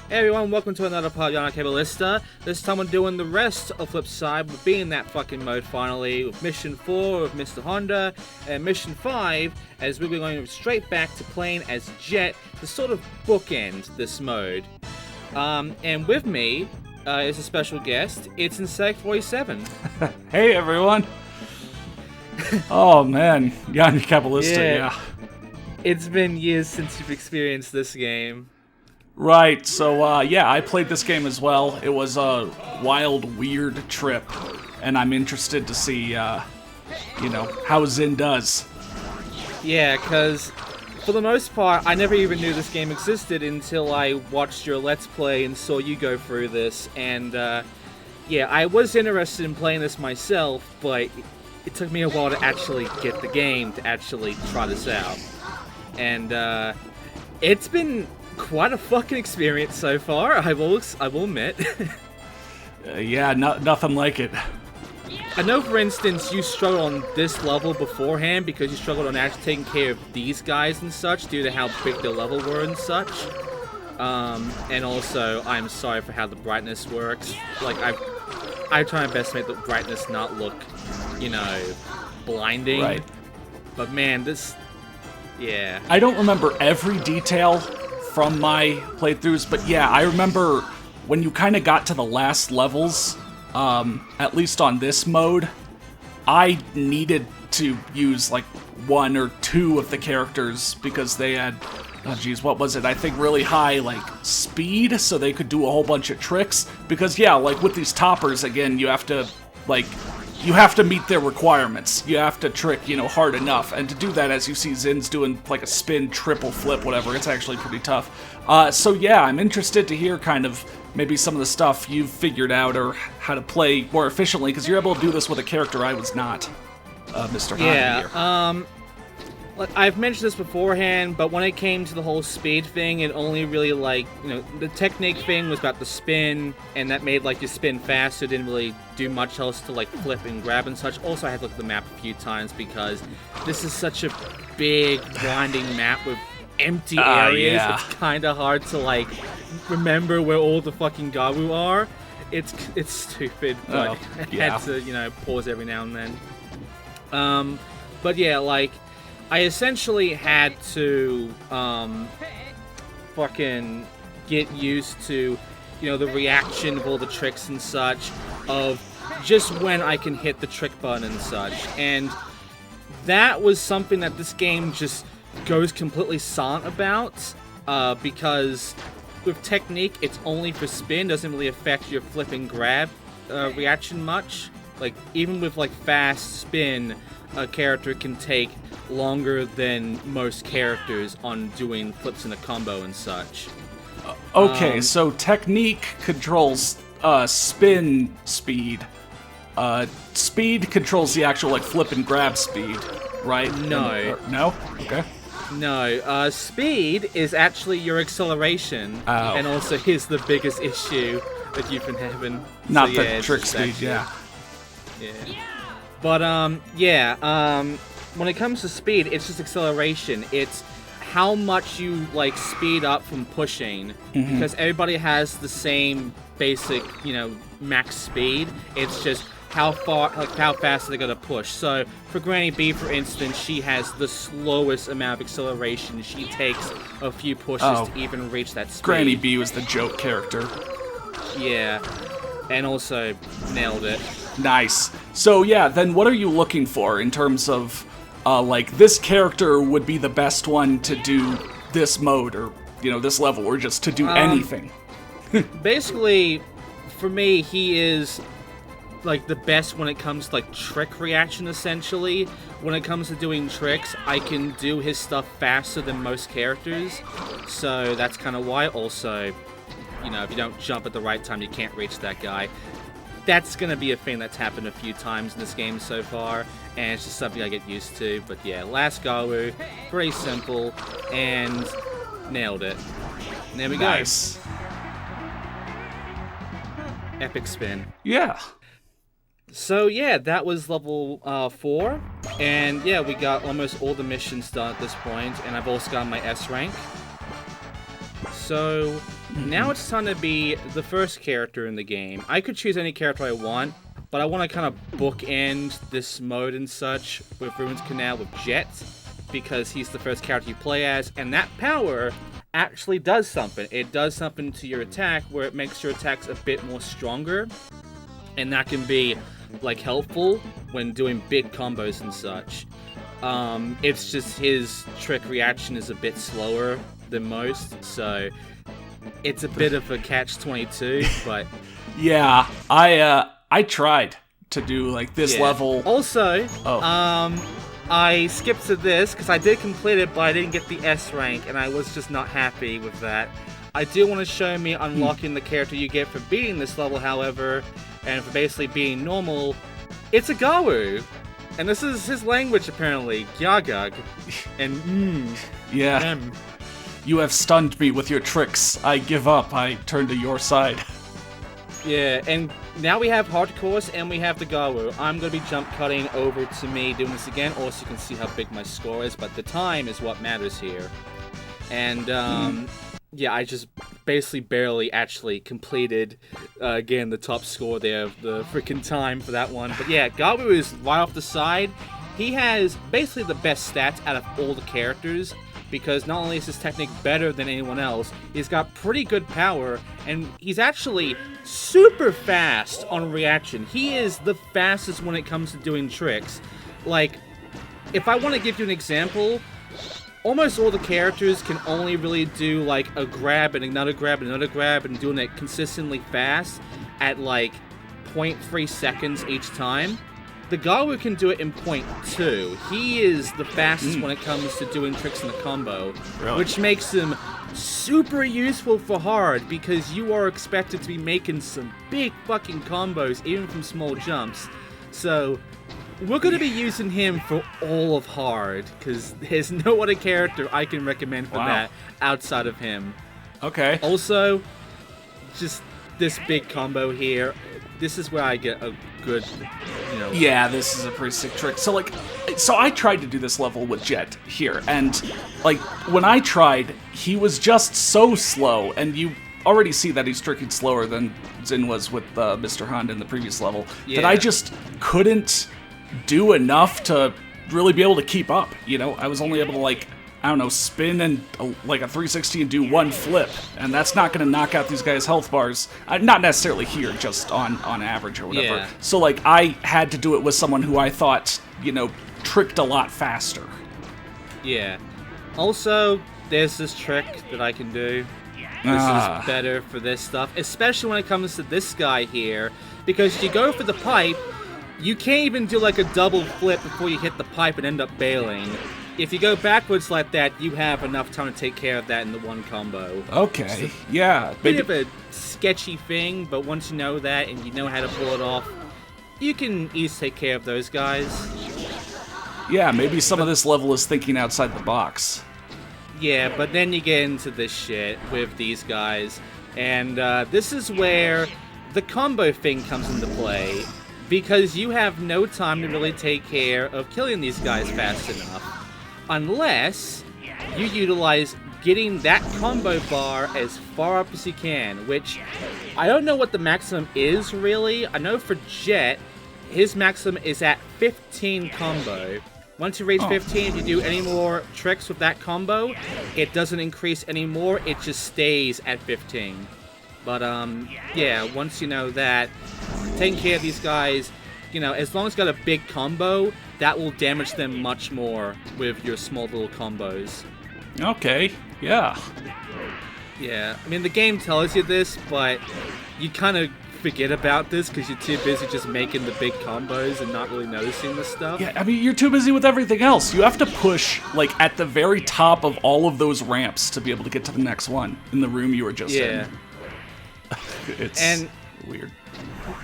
Hey everyone, welcome to another part of Yanya Caballista. This time we're doing the rest of Flip Side. We'll be in that fucking mode finally, with Mission 4 with Mr. Honda, and Mission 5, as we'll be going straight back to playing as Jet to sort of bookend this mode. And with me is a special guest, it's Insetik 47. Hey everyone! Oh man, Yanya Caballista, yeah. It's been years since you've experienced this game. Right, so yeah, I played this game as well. It was a wild, weird trip, and I'm interested to see, how Xin does. Yeah, because for the most part, I never even knew this game existed until I watched your Let's Play and saw you go through this, and yeah, I was interested in playing this myself, but it took me a while to actually get the game, to actually try this out. And it's been quite a fucking experience so far, I will admit. Yeah, nothing like it. I know, for instance, you struggled on this level beforehand because you struggled on actually taking care of these guys and such due to how big the level were and such. And also, I'm sorry for how the brightness works. Like, I try my best to make the brightness not look, blinding. Right. But man, this... yeah. I don't remember every detail from my playthroughs, but yeah, I remember when you kind of got to the last levels, at least on this mode, I needed to use like one or two of the characters because they had, what was it? I think really high like speed, so they could do a whole bunch of tricks. Because yeah, like with these toppers, again, you have to meet their requirements. You have to trick, hard enough. And to do that, as you see Xin's doing like a spin, triple flip, whatever, it's actually pretty tough. So yeah, I'm interested to hear kind of maybe some of the stuff you've figured out or how to play more efficiently, because you're able to do this with a character I was not, Mr. Yeah, like I've mentioned this beforehand, but when it came to the whole speed thing, it only really the technique thing was about the spin, and that made you spin faster. It didn't really do much else to flip and grab and such. Also, I had to look at the map a few times because this is such a big, winding map with empty areas. Yeah. It's kind of hard to remember where all the fucking Gawu are. It's stupid, but I had to pause every now and then. But yeah, I essentially had to fucking get used to, the reaction of all the tricks and such, of just when I can hit the trick button and such. And that was something that this game just goes completely silent about, because with technique, it's only for spin, doesn't really affect your flip and grab reaction much. Even with fast spin, a character can take longer than most characters on doing flips in a combo and such. Okay, so technique controls spin speed. Speed controls the actual flip and grab speed, right? No. No? Okay. No, speed is actually your acceleration, and also here's the biggest issue that you've been having. Not the trick speed, yeah. Yeah. But, when it comes to speed, it's just acceleration. It's how much you, speed up from pushing. Mm-hmm. Because everybody has the same basic, max speed. It's just how fast are they going to push. So, for Granny B, for instance, she has the slowest amount of acceleration. She takes a few pushes to even reach that speed. Granny B was the joke character. Yeah. And also nailed it. Nice. So yeah, then what are you looking for in terms of, this character would be the best one to do this mode, or, this level, or just to do anything? Basically, for me, he is, the best when it comes to, trick reaction, essentially. When it comes to doing tricks, I can do his stuff faster than most characters, so that's kind of why. Also, if you don't jump at the right time, you can't reach that guy. That's going to be a thing that's happened a few times in this game so far, and it's just something I get used to. But yeah, last Gawu, very simple, and nailed it. And there we go. Nice. Epic spin. Yeah. So yeah, that was level 4, and yeah, we got almost all the missions done at this point, and I've also got my S rank. So Now it's time to be the first character in the game. I could choose any character I want, but I want to kind of bookend this mode and such with Ruins Canal with Jet, because he's the first character you play as, and that power actually does something. It does something to your attack where it makes your attacks a bit more stronger, and that can be like helpful when doing big combos and such. It's just his trick reaction is a bit slower than most, so it's a bit of a catch-22, but yeah, I tried to do like this level. Also, I skipped to this because I did complete it, but I didn't get the S rank, and I was just not happy with that. I do want to show me unlocking the character you get for beating this level, however, and for basically being normal. It's a Gawu, and this is his language apparently, Gyagug, and Yeah. You have stunned me with your tricks. I give up. I turn to your side. Yeah, and now we have hardcores and we have the Gawu. I'm going to be jump cutting over to me doing this again, also you can see how big my score is, but the time is what matters here. And, yeah, I just basically barely actually completed, again, the top score there, the freaking time for that one. But yeah, Gawu is right off the side. He has basically the best stats out of all the characters, because not only is his technique better than anyone else, he's got pretty good power, and he's actually super fast on reaction. He is the fastest when it comes to doing tricks. Like, if I want to give you an example, almost all the characters can only really do like a grab and another grab and another grab, and doing it consistently fast at like 0.3 seconds each time. The Gawu can do it in 0.2. He is the fastest when it comes to doing tricks in a combo, which makes him super useful for hard, because you are expected to be making some big fucking combos, even from small jumps. So we're going to be using him for all of hard, because there's no other character I can recommend for that outside of him. Okay. Also, just this big combo here, this is where I get a good, you know... Yeah, this is a pretty sick trick. So, like, I tried to do this level with Jet here, and, like, when I tried, he was just so slow, and you already see that he's tricking slower than Zin was with Mr. Honda in the previous level, that I just couldn't do enough to really be able to keep up, you know? I was only able to, like, I don't know, spin and like a 360 and do one flip, and that's not going to knock out these guys' health bars. Not necessarily here, just on average or whatever. Yeah. So like I had to do it with someone who I thought, you know, tricked a lot faster. Yeah. Also, there's this trick that I can do. This is better for this stuff, especially when it comes to this guy here, because you go for the pipe, you can't even do like a double flip before you hit the pipe and end up bailing. If you go backwards like that, you have enough time to take care of that in the one combo. Okay, yeah. Bit of a sketchy thing, but once you know that and you know how to pull it off, you can easily take care of those guys. Yeah, maybe some of this level is thinking outside the box. Yeah, but then you get into this shit with these guys, and this is where the combo thing comes into play, because you have no time to really take care of killing these guys fast enough. Unless you utilize getting that combo bar as far up as you can, which I don't know what the maximum is really. I know for Jet, his maximum is at 15 combo. Once you reach 15, if you do any more tricks with that combo, it doesn't increase anymore, it just stays at 15. But yeah, once you know that, taking care of these guys, you know, as long as you got a big combo, that will damage them much more with your small little combos. Okay, yeah. Yeah, I mean, the game tells you this, but you kind of forget about this because you're too busy just making the big combos and not really noticing this stuff. Yeah, I mean, you're too busy with everything else. You have to push, like, at the very top of all of those ramps to be able to get to the next one in the room you were just in. It's weird.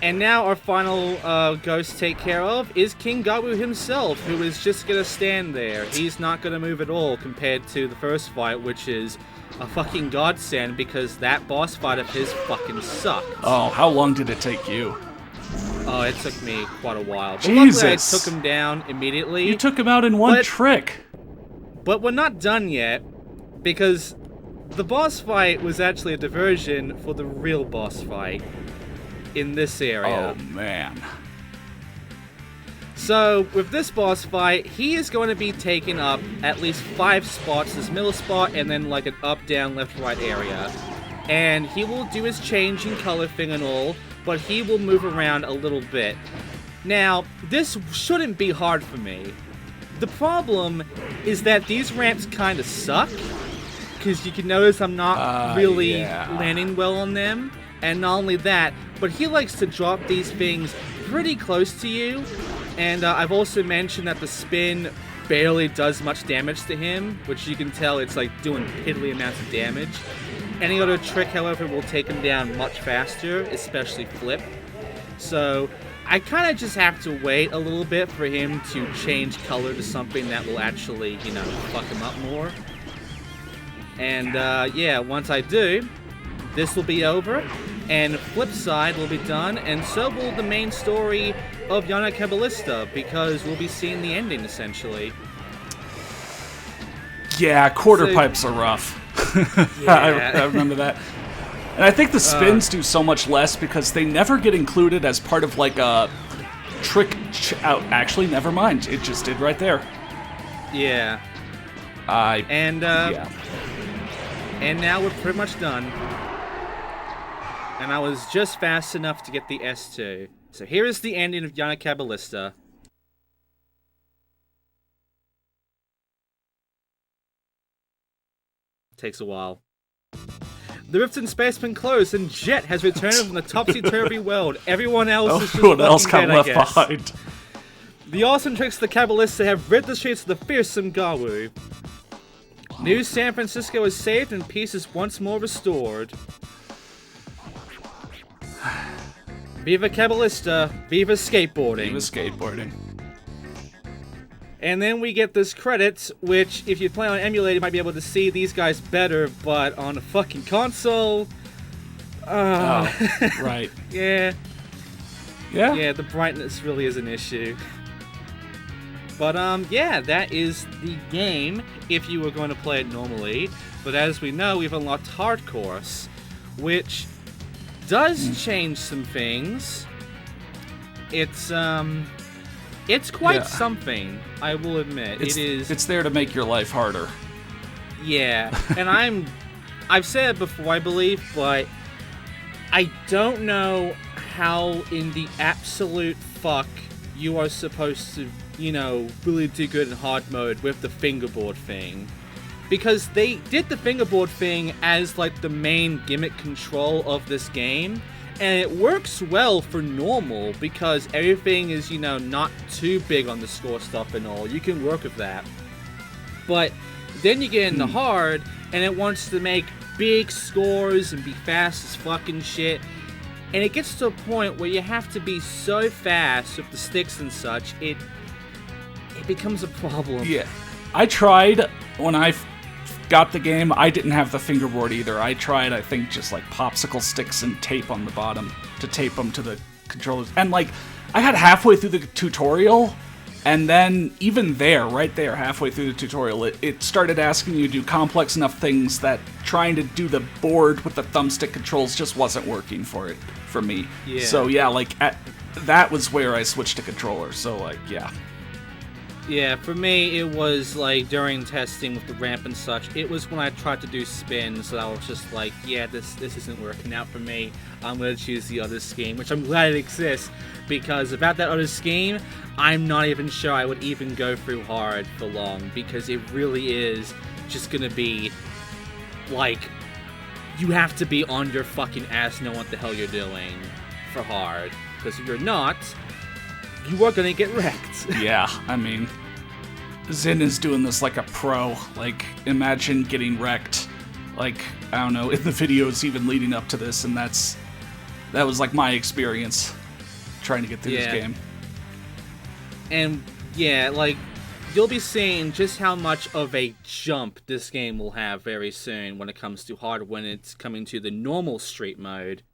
And now our final ghost to take care of is King Gawu himself, who is just going to stand there. He's not going to move at all compared to the first fight, which is a fucking godsend because that boss fight of his fucking sucked. Oh, how long did it take you? Oh, it took me quite a while. But Jesus. luckily I took him down immediately. You took him out in one trick. But we're not done yet, because the boss fight was actually a diversion for the real boss fight in this area. Oh, man. So, with this boss fight, he is going to be taking up at least 5 spots, this middle spot, and then like an up, down, left, right area. And he will do his changing color thing and all, but he will move around a little bit. Now, this shouldn't be hard for me. The problem is that these ramps kind of suck, because you can notice I'm not really landing well on them. And not only that, but he likes to drop these things pretty close to you. And I've also mentioned that the spin barely does much damage to him, which you can tell it's like doing piddly amounts of damage. Any other trick, however, will take him down much faster, especially flip. So I kind of just have to wait a little bit for him to change color to something that will actually, you know, fuck him up more. And yeah, once I do, this will be over, and flip side will be done, and so will the main story of Yanya Caballista, because we'll be seeing the ending, essentially. Yeah, quarter pipes are rough. Yeah. I remember that. And I think the spins do so much less because they never get included as part of, like, a trick... actually, never mind. It just did right there. Yeah. And now we're pretty much done. And I was just fast enough to get the S2. So here is the ending of Yanya Caballista. Takes a while. The rift in space has been closed, and Jet has returned from the topsy-turvy world. Everyone else is just Everyone else got dead, left I guess. behind. The awesome tricks of the Caballista have rid the streets of the fearsome Gawu. New San Francisco is saved and peace is once more restored. Viva Caballista, viva skateboarding. Viva skateboarding. And then we get this credits, which, if you play on emulator, you might be able to see these guys better, but on a fucking console... right. Yeah. Yeah? Yeah, the brightness really is an issue. But, yeah, that is the game, if you were going to play it normally. But as we know, we've unlocked Hard Course, which does change some things. It's quite something, I will admit. It's there to make your life harder. Yeah, and I've said it before, I believe, but I don't know how in the absolute fuck you are supposed to, you know, really do good in hard mode with the fingerboard thing. Because they did the fingerboard thing as, like, the main gimmick control of this game. And it works well for normal because everything is, you know, not too big on the score stuff and all. You can work with that. But then you get into hard, and it wants to make big scores and be fast as fucking shit. And it gets to a point where you have to be so fast with the sticks and such, it becomes a problem. Yeah. I tried when I got the game. I didn't have the fingerboard either. I tried, I think, just like popsicle sticks and tape on the bottom to tape them to the controllers. And like, I got halfway through the tutorial, and then even there, right there, halfway through the tutorial, it started asking you to do complex enough things that trying to do the board with the thumbstick controls just wasn't working for me. Yeah. So yeah, like that was where I switched to controller. So like, yeah. Yeah, for me, it was, like, during testing with the ramp and such, it was when I tried to do spins that I was just like, yeah, this isn't working out for me. I'm going to choose the other scheme, which I'm glad it exists, because without that other scheme, I'm not even sure I would even go through hard for long, because it really is just going to be, like, you have to be on your fucking ass knowing what the hell you're doing for hard, because if you're not... you are gonna get wrecked. Yeah, I mean, Zin is doing this like a pro. Like, imagine getting wrecked, like, I don't know, in the videos even leading up to this, and that was like my experience trying to get through this game. And yeah, like, you'll be seeing just how much of a jump this game will have very soon when it comes to hard, when it's coming to the normal street mode.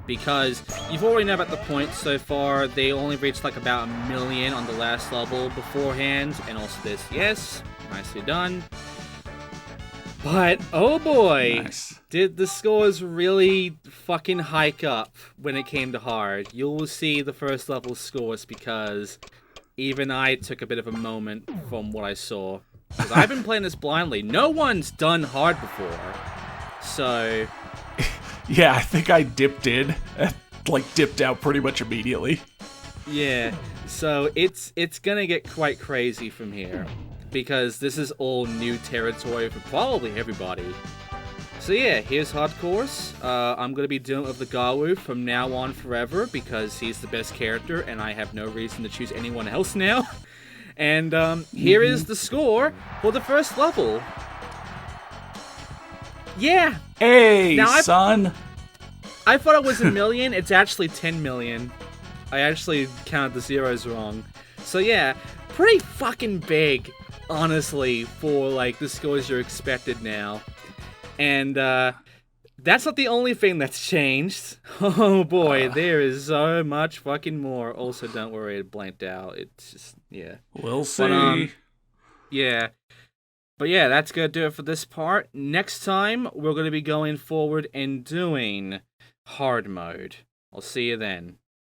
Because you've already know about the points so far. They only reached like about 1 million on the last level beforehand, and also this, yes, nicely done. But, oh boy, Nice. did the scores really fucking hike up when it came to hard. You'll see the first level scores because even I took a bit of a moment from what I saw. Because I've been playing this blindly. No one's done hard before. So... Yeah, I think I dipped in, and, dipped out pretty much immediately. Yeah, so it's gonna get quite crazy from here. Because this is all new territory for probably everybody. So yeah, here's hardcores. I'm gonna be doing it with the Gawu from now on forever because he's the best character and I have no reason to choose anyone else now. And here is the score for the first level. Yeah. Hey, now, son. I thought it was 1 million. It's actually 10 million. I actually counted the zeros wrong. So yeah, pretty fucking big. Honestly, for the scores you're expected now. And that's not the only thing that's changed. Oh boy, there is so much fucking more. Also, don't worry, it blanked out. It's just, yeah. We'll see. But, yeah. But yeah, that's gonna do it for this part. Next time, we're gonna be going forward and doing hard mode. I'll see you then.